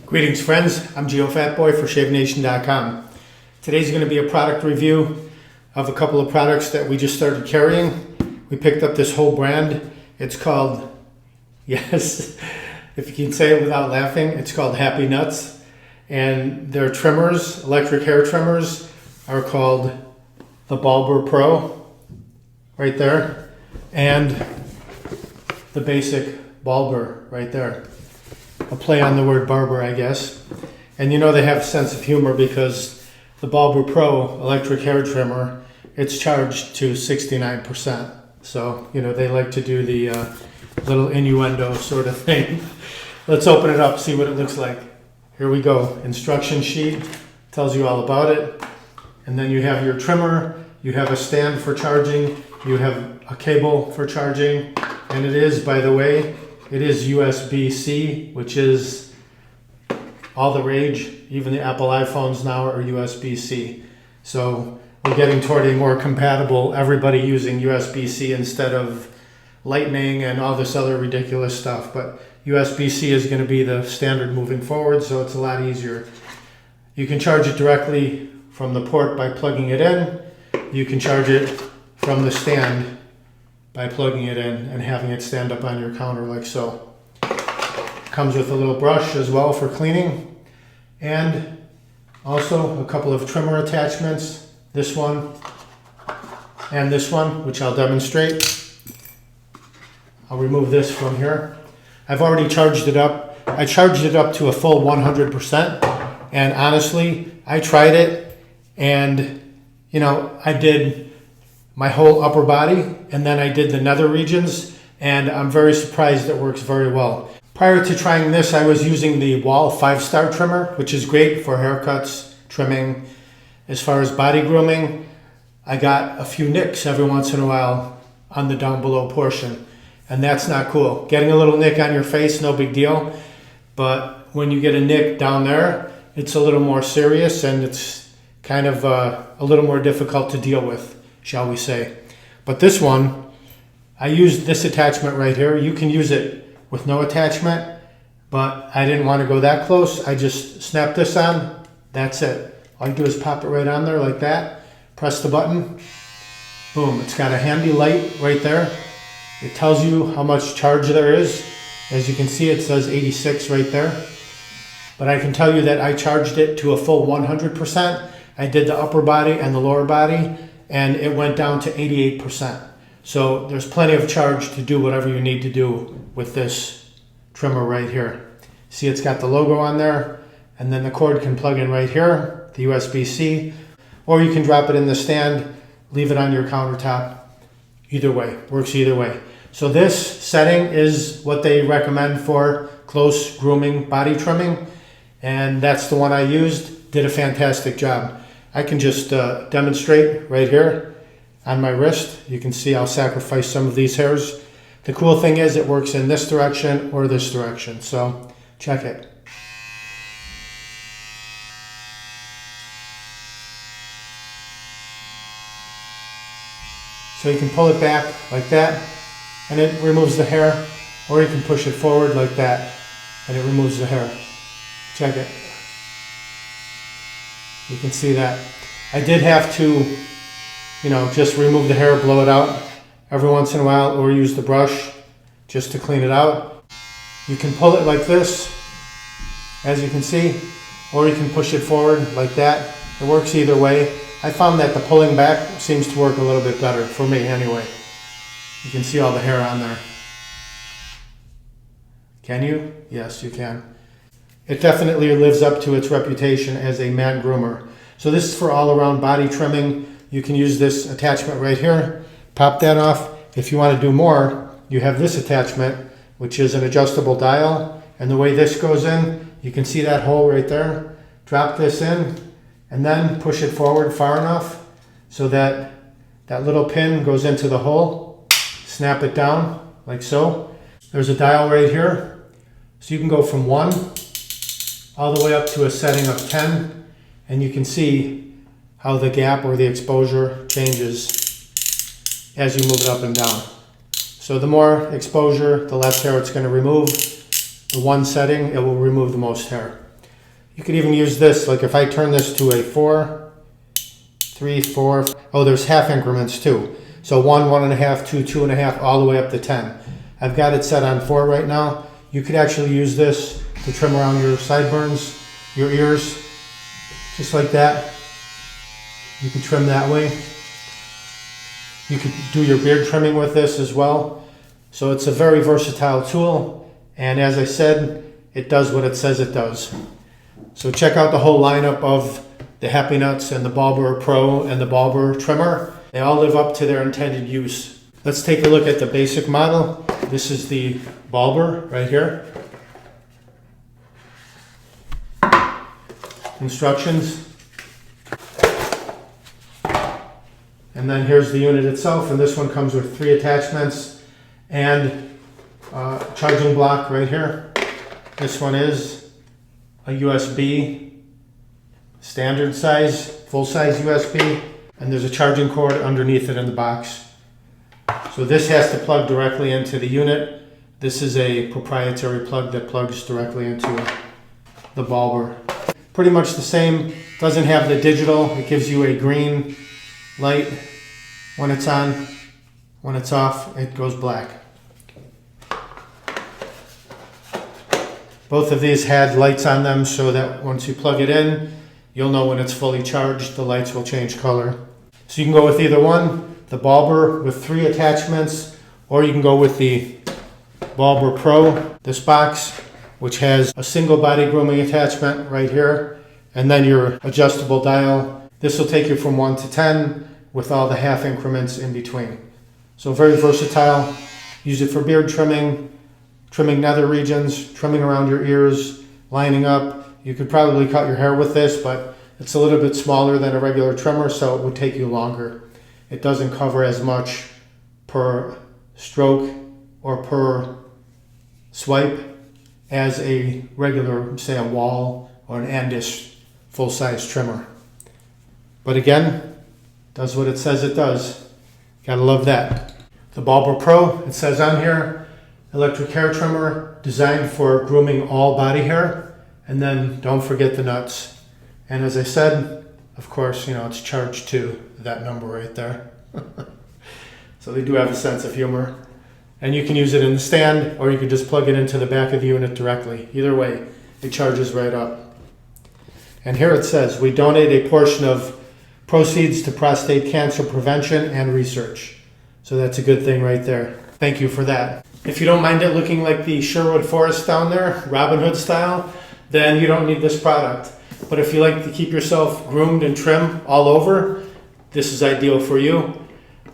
Greetings friends, I'm Geofatboy for ShaveNation.com. Today's going to be a product review of a couple of products that we just started carrying. We picked up this whole brand. It's called, yes, if you can say it without laughing, it's called Happy Nuts. And their trimmers, electric hair trimmers, are called the Balber Pro, right there, and the basic Balber right there. A play on the word barber, I guess. And you know they have a sense of humor because the Balber Pro electric hair trimmer, it's charged to 69%. So, you know, they like to do the little innuendo sort of thing. Let's open it up, see what it looks like. Here we go. Instruction sheet tells you all about it. And then you have your trimmer, you have a stand for charging, you have a cable for charging, and it is, by the way, it is USB-C, which is all the rage. Even the Apple iPhones now are USB-C. So we're getting toward a more compatible, everybody using USB-C instead of Lightning and all this other ridiculous stuff. But USB-C is going to be the standard moving forward, so it's a lot easier. You can charge it directly from the port by plugging it in. You can charge it from the stand by plugging it in and having it stand up on your counter like so. Comes with a little brush as well for cleaning, and also a couple of trimmer attachments, this one and this one, which I'll demonstrate. I'll remove this from here. I've already charged it up. I charged it up to a full 100%, and honestly, I tried it, and you know, I did my whole upper body, and then I did the nether regions, and I'm very surprised it works very well. Prior to trying this, I was using the Wall 5-star trimmer, which is great for haircuts, trimming. As far as body grooming, I got a few nicks every once in a while on the down below portion, and that's not cool. Getting a little nick on your face, no big deal, but when you get a nick down there, it's a little more serious, and it's kind of a little more difficult to deal with, shall we say. But this one, I used this attachment right here. You can use it with no attachment, but I didn't want to go that close. I just snapped this on. That's it. All you do is pop it right on there like that. Press the button. Boom. It's got a handy light right there. It tells you how much charge there is. As you can see, it says 86 right there. But I can tell you that I charged it to a full 100%. I did the upper body and the lower body, and it went down to 88%. So there's plenty of charge to do whatever you need to do with this trimmer right here. See, it's got the logo on there, and then the cord can plug in right here, the USB-C, or you can drop it in the stand, leave it on your countertop. Either way, works either way. So this setting is what they recommend for close grooming body trimming, and that's the one I used. Did a fantastic job. I can just demonstrate right here on my wrist. You can see I'll sacrifice some of these hairs. The cool thing is it works in this direction or this direction, so check it. So you can pull it back like that, and it removes the hair, or you can push it forward like that, and it removes the hair. Check it. You can see that. I did have to, you know, just remove the hair, blow it out every once in a while, or use the brush just to clean it out. You can pull it like this, as you can see, or you can push it forward like that. It works either way. I found that the pulling back seems to work a little bit better, for me anyway. You can see all the hair on there. Can you? Yes, you can. It definitely lives up to its reputation as a man groomer. So this is for all around body trimming. You can use this attachment right here. Pop that off. If you want to do more, you have this attachment, which is an adjustable dial. And the way this goes in, you can see that hole right there. Drop this in and then push it forward far enough so that that little pin goes into the hole. Snap it down like so. There's a dial right here. So you can go from 1 all the way up to a setting of 10, and you can see how the gap or the exposure changes as you move it up and down. So the more exposure, the less hair it's going to remove. The one setting, it will remove the most hair. You could even use this, like if I turn this to a 4, 3, 4, oh, there's half increments too. So 1, 1.5, 2, 2.5, all the way up to 10. I've got it set on 4 right now. You could actually use this to trim around your sideburns, your ears, just like that. You can trim that way. You could do your beard trimming with this as well. So it's a very versatile tool, and as I said, it does what it says it does. So check out the whole lineup of the Happy Nuts and the Balber Pro and the Balber trimmer. They all live up to their intended use. Let's take a look at the basic model. This is the Balber right here. Instructions. And then here's the unit itself, and this one comes with 3 attachments and charging block right here. This one is a USB standard size, full size USB, and there's a charging cord underneath it in the box. So this has to plug directly into the unit. This is a proprietary plug that plugs directly into the Balber. Pretty much the same, doesn't have the digital. It gives you a green light when it's on. When it's off, it goes black. Both of these had lights on them so that once you plug it in, you'll know when it's fully charged. The lights will change color. So you can go with either one, the Balber with 3 attachments, or you can go with the Balber Pro, this box, which has a single body grooming attachment right here, and then your adjustable dial. This will take you from 1 to 10 with all the half increments in between. So very versatile. Use it for beard trimming, trimming nether regions, trimming around your ears, lining up. You could probably cut your hair with this, but it's a little bit smaller than a regular trimmer, so it would take you longer. It doesn't cover as much per stroke or per swipe as a regular, say a wall or an Andis full-size trimmer. But again, does what it says it does. Gotta love that. The Balber Pro, it says on here, electric hair trimmer designed for grooming all body hair. And then don't forget the nuts. And as I said, of course, you know, it's charged to that number right there. So they do have a sense of humor. And you can use it in the stand, or you can just plug it into the back of the unit directly. Either way, it charges right up. And here it says, we donate a portion of proceeds to prostate cancer prevention and research. So that's a good thing right there. Thank you for that. If you don't mind it looking like the Sherwood Forest down there, Robin Hood style, then you don't need this product. But if you like to keep yourself groomed and trim all over, this is ideal for you.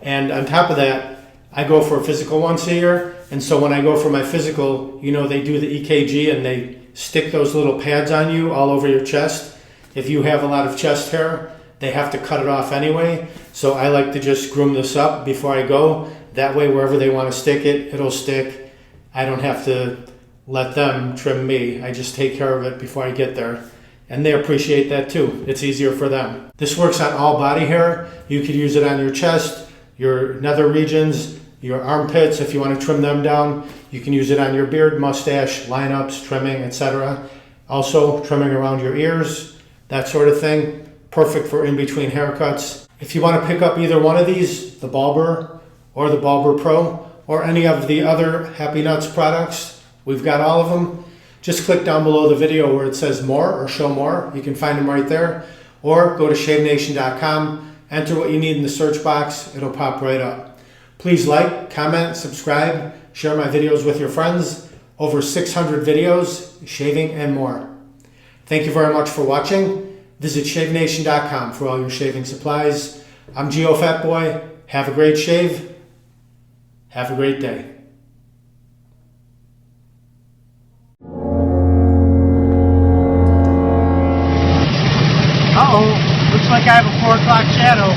And on top of that, I go for a physical once a year. And so when I go for my physical, you know, they do the EKG and they stick those little pads on you all over your chest. If you have a lot of chest hair, they have to cut it off anyway. So I like to just groom this up before I go. That way, wherever they want to stick it, it'll stick. I don't have to let them trim me. I just take care of it before I get there. And they appreciate that too. It's easier for them. This works on all body hair. You could use it on your chest, your nether regions, your armpits if you want to trim them down. You can use it on your beard, mustache, lineups, trimming, etc. Also trimming around your ears, that sort of thing. Perfect for in-between haircuts. If you want to pick up either one of these, the Balber or the Balber Pro, or any of the other Happy Nuts products, we've got all of them. Just click down below the video where it says more or show more. You can find them right there. Or go to shavenation.com, enter what you need in the search box. It'll pop right up. Please like, comment, subscribe, share my videos with your friends. Over 600 videos, shaving and more. Thank you very much for watching. Visit shavenation.com for all your shaving supplies. I'm Geofatboy. Have a great shave. Have a great day. Uh-oh, looks like I have a 4 o'clock shadow.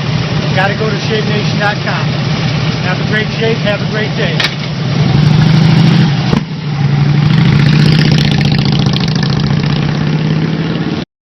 Gotta go to shavenation.com. Have a great shave, have a great day.